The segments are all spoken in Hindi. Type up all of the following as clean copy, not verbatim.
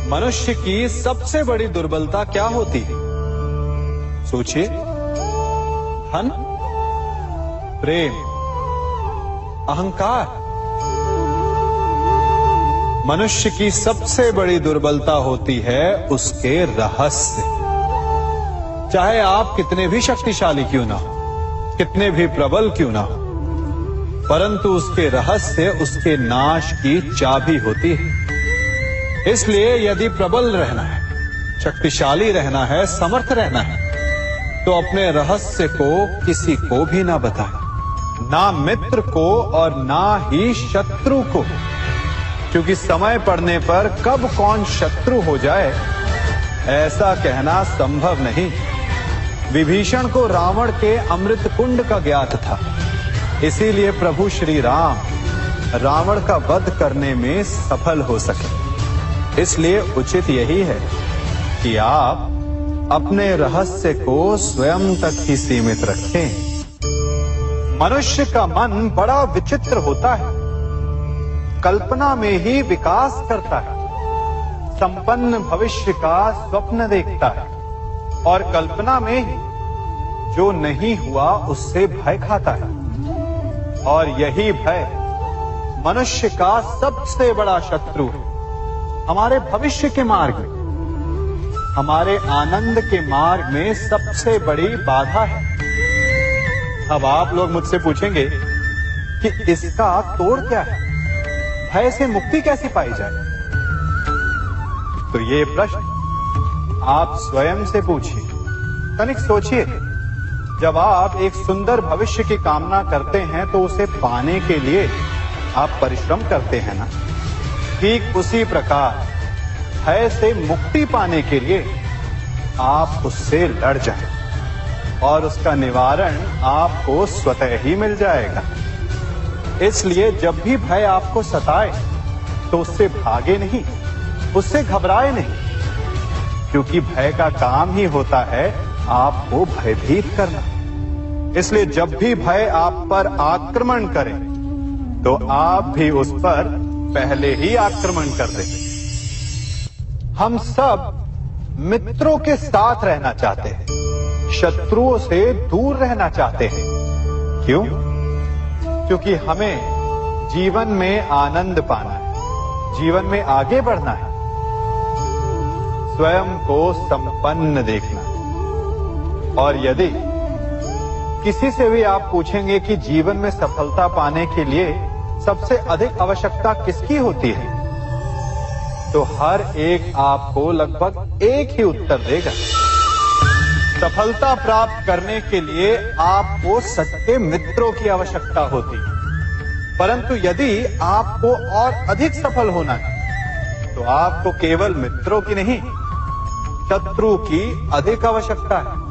मनुष्य की सबसे बड़ी दुर्बलता क्या होती है? सोचिए। धन, प्रेम, अहंकार। मनुष्य की सबसे बड़ी दुर्बलता होती है उसके रहस्य। चाहे आप कितने भी शक्तिशाली क्यों ना हो, कितने भी प्रबल क्यों ना हो, परंतु उसके रहस्य उसके नाश की चाबी होती है। इसलिए यदि प्रबल रहना है, शक्तिशाली रहना है, समर्थ रहना है, तो अपने रहस्य को किसी को भी ना बताएं, ना मित्र को और ना ही शत्रु को, क्योंकि समय पड़ने पर कब कौन शत्रु हो जाए ऐसा कहना संभव नहीं। विभीषण को रावण के अमृत कुंड का ज्ञात था, इसीलिए प्रभु श्री राम रावण का वध करने में सफल हो सके। इसलिए उचित यही है कि आप अपने रहस्य को स्वयं तक ही सीमित रखें। मनुष्य का मन बड़ा विचित्र होता है, कल्पना में ही विकास करता है, संपन्न भविष्य का स्वप्न देखता है और कल्पना में ही जो नहीं हुआ उससे भय खाता है। और यही भय मनुष्य का सबसे बड़ा शत्रु है। हमारे भविष्य के मार्ग में, हमारे आनंद के मार्ग में सबसे बड़ी बाधा है। अब आप लोग मुझसे पूछेंगे कि इसका तोड़ क्या है, भय से मुक्ति कैसे पाई जाए? तो ये प्रश्न आप स्वयं से पूछिए। तनिक सोचिए, जब आप एक सुंदर भविष्य की कामना करते हैं तो उसे पाने के लिए आप परिश्रम करते हैं ना? ठीक उसी प्रकार भय से मुक्ति पाने के लिए आप उससे लड़ जाएं और उसका निवारण आपको स्वतः ही मिल जाएगा। इसलिए जब भी भय आपको सताए तो उससे भागे नहीं, उससे घबराए नहीं, क्योंकि भय का काम ही होता है आपको भयभीत करना। इसलिए जब भी भय आप पर आक्रमण करे तो आप भी उस पर पहले ही आक्रमण कर दें। हम सब मित्रों के साथ रहना चाहते हैं, शत्रुओं से दूर रहना चाहते हैं। क्यों? क्योंकि हमें जीवन में आनंद पाना है, जीवन में आगे बढ़ना है, स्वयं को संपन्न देखना है। और यदि किसी से भी आप पूछेंगे कि जीवन में सफलता पाने के लिए सबसे अधिक आवश्यकता किसकी होती है, तो हर एक आपको लगभग एक ही उत्तर देगा। सफलता प्राप्त करने के लिए आपको सच्चे मित्रों की आवश्यकता होती है। परंतु यदि आपको और अधिक सफल होना है तो आपको केवल मित्रों की नहीं, शत्रु की अधिक आवश्यकता है।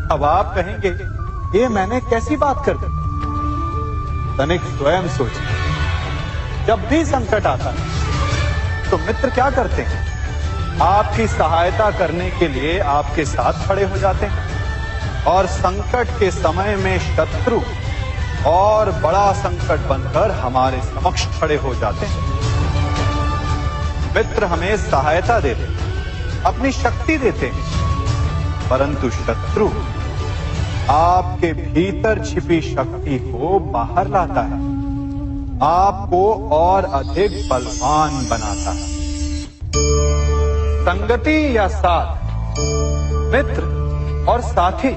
अब आप कहेंगे, ये मैंने कैसी बात कर दी? तनिक स्वयं सोचिए। जब भी संकट आता है तो मित्र क्या करते हैं? आपकी सहायता करने के लिए आपके साथ खड़े हो जाते हैं और संकट के समय में शत्रु और बड़ा संकट बनकर हमारे समक्ष खड़े हो जाते हैं। मित्र हमें सहायता देते हैं, अपनी शक्ति देते हैं, परंतु शत्रु आपके भीतर छिपी शक्ति को बाहर लाता है, आपको और अधिक बलवान बनाता है। संगति या साथ, मित्र और साथी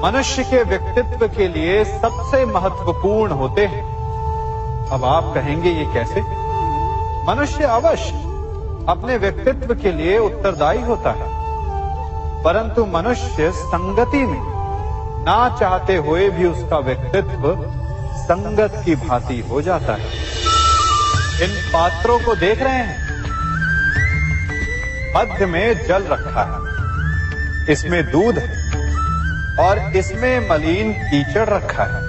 मनुष्य के व्यक्तित्व के लिए सबसे महत्वपूर्ण होते हैं। अब आप कहेंगे, ये कैसे? मनुष्य अवश्य अपने व्यक्तित्व के लिए उत्तरदायी होता है, परंतु मनुष्य संगति में ना चाहते हुए भी उसका व्यक्तित्व संगत की भांति हो जाता है। इन पात्रों को देख रहे हैं, मध्य में जल रखा है, इसमें दूध है और इसमें मलिन कीचड़ रखा है।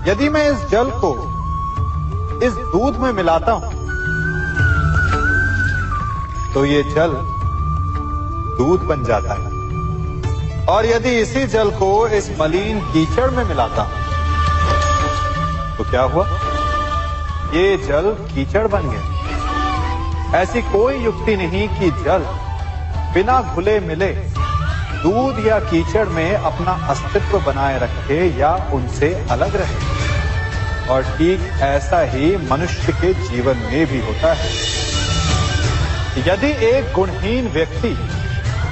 यदि मैं इस जल को इस दूध में मिलाता हूं तो ये जल दूध बन जाता है, और यदि इसी जल को इस मलिन कीचड़ में मिलाता हूं तो क्या हुआ? ये जल कीचड़ बन गया। ऐसी कोई युक्ति नहीं कि जल बिना घुले मिले दूध या कीचड़ में अपना अस्तित्व बनाए रखे या उनसे अलग रहे। और ठीक ऐसा ही मनुष्य के जीवन में भी होता है। यदि एक गुणहीन व्यक्ति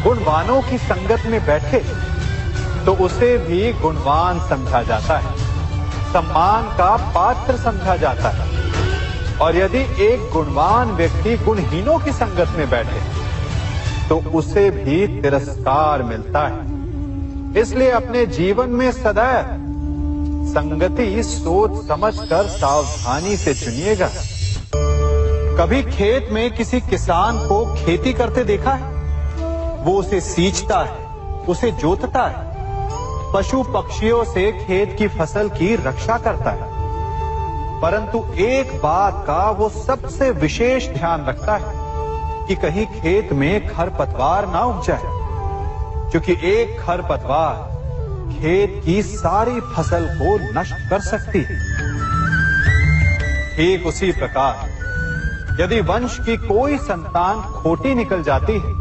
गुणवानों की संगत में बैठे तो उसे भी गुणवान समझा जाता है, सम्मान का पात्र समझा जाता है। और यदि एक गुणवान व्यक्ति गुणहीनों की संगत में बैठे तो उसे भी तिरस्कार मिलता है। इसलिए अपने जीवन में सदैव संगति सोच समझकर सावधानी से चुनिएगा। कभी खेत में किसी किसान को खेती करते देखा है? वो उसे सींचता है, उसे जोतता है, पशु पक्षियों से खेत की फसल की रक्षा करता है। परंतु एक बात का वो सबसे विशेष ध्यान रखता है कि कहीं खेत में खरपतवार ना उग जाए, क्योंकि एक खरपतवार खेत की सारी फसल को नष्ट कर सकती है। ठीक उसी प्रकार यदि वंश की कोई संतान खोटी निकल जाती है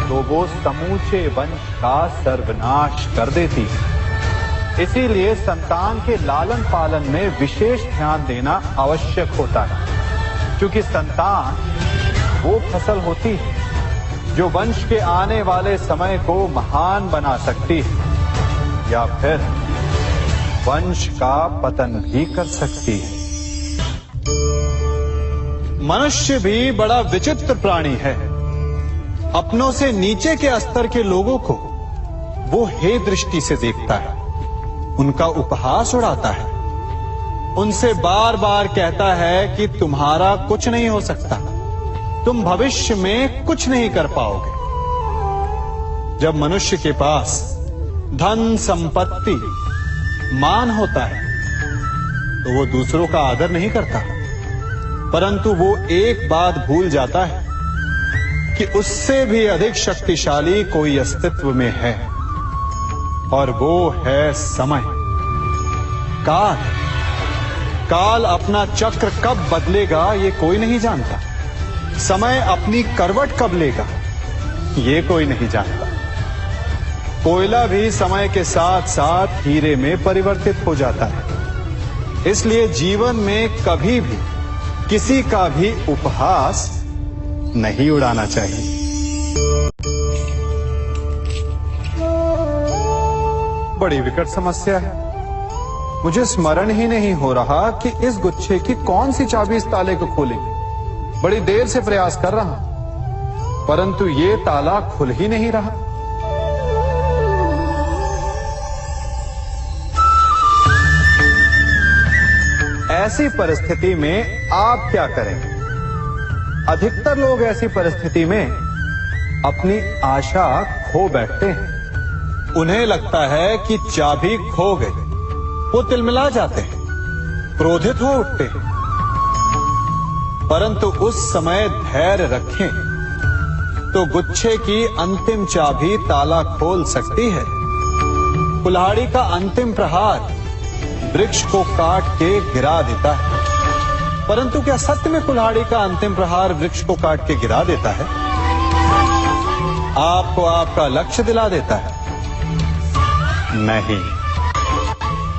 तो वो समूचे वंश का सर्वनाश कर देती है। इसीलिए संतान के लालन पालन में विशेष ध्यान देना आवश्यक होता है, क्योंकि संतान वो फसल होती है जो वंश के आने वाले समय को महान बना सकती है या फिर वंश का पतन भी कर सकती है। मनुष्य भी बड़ा विचित्र प्राणी है। अपनों से नीचे के स्तर के लोगों को वो हे दृष्टि से देखता है, उनका उपहास उड़ाता है, उनसे बार बार कहता है कि तुम्हारा कुछ नहीं हो सकता, तुम भविष्य में कुछ नहीं कर पाओगे। जब मनुष्य के पास धन संपत्ति मान होता है तो वो दूसरों का आदर नहीं करता, परंतु वो एक बात भूल जाता है कि उससे भी अधिक शक्तिशाली कोई अस्तित्व में है, और वो है समय। काल काल अपना चक्र कब बदलेगा ये कोई नहीं जानता। समय अपनी करवट कब लेगा ये कोई नहीं जानता। कोयला भी समय के साथ साथ हीरे में परिवर्तित हो जाता है। इसलिए जीवन में कभी भी किसी का भी उपहास नहीं उड़ाना चाहिए। बड़ी विकट समस्या है। मुझे स्मरण ही नहीं हो रहा कि इस गुच्छे की कौन सी चाबी इस ताले को खोलेगी। बड़ी देर से प्रयास कर रहा, परंतु ये ताला खुल ही नहीं रहा। ऐसी परिस्थिति में आप क्या करेंगे? अधिकतर लोग ऐसी परिस्थिति में अपनी आशा खो बैठते हैं। उन्हें लगता है कि चाबी खो गई। वो तिलमिला जाते हैं, क्रोधित हो उठते हैं। परंतु उस समय धैर्य रखें तो गुच्छे की अंतिम चाबी ताला खोल सकती है। कुल्हाड़ी का अंतिम प्रहार वृक्ष को काट के गिरा देता है, परंतु क्या सत्य में कुल्हाड़ी का अंतिम प्रहार वृक्ष को काट के गिरा देता है? आपको आपका लक्ष्य दिला देता है? नहीं,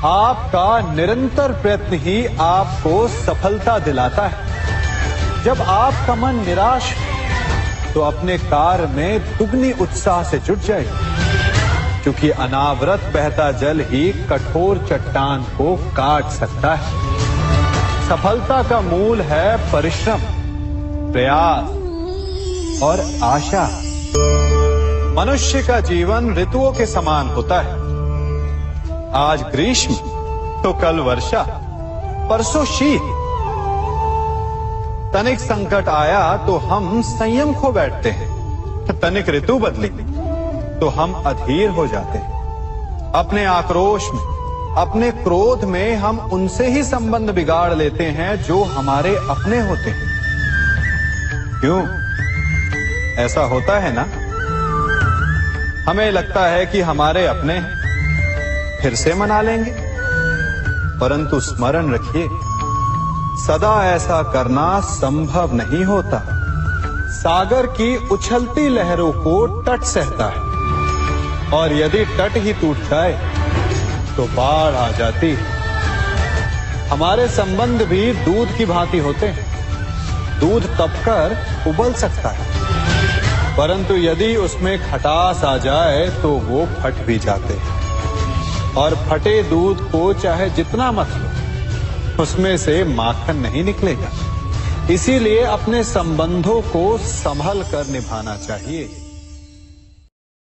आपका निरंतर प्रयत्न ही आपको सफलता दिलाता है। जब आपका मन निराश तो अपने कार्य में दुगनी उत्साह से जुट जाए, क्योंकि अनावरत बहता जल ही कठोर चट्टान को काट सकता है। सफलता का मूल है परिश्रम, प्रयास और आशा। मनुष्य का जीवन ऋतुओं के समान होता है। आज ग्रीष्म तो कल वर्षा, परसों शीत। तनिक संकट आया तो हम संयम खो बैठते हैं, तनिक ऋतु बदली तो हम अधीर हो जाते हैं। अपने आक्रोश में, अपने क्रोध में हम उनसे ही संबंध बिगाड़ लेते हैं जो हमारे अपने होते हैं। क्यों ऐसा होता है ना? हमें लगता है कि हमारे अपने फिर से मना लेंगे, परंतु स्मरण रखिए, सदा ऐसा करना संभव नहीं होता। सागर की उछलती लहरों को तट सहता है और यदि तट ही टूट जाए तो बाढ़ आ जाती है। हमारे संबंध भी दूध की भांति होते हैं। दूध तपकर उबल सकता है, परंतु यदि उसमें खटास आ जाए तो वो फट भी जाते हैं। और फटे दूध को चाहे जितना मत लो, उसमें से माखन नहीं निकलेगा। इसीलिए अपने संबंधों को संभल कर निभाना चाहिए।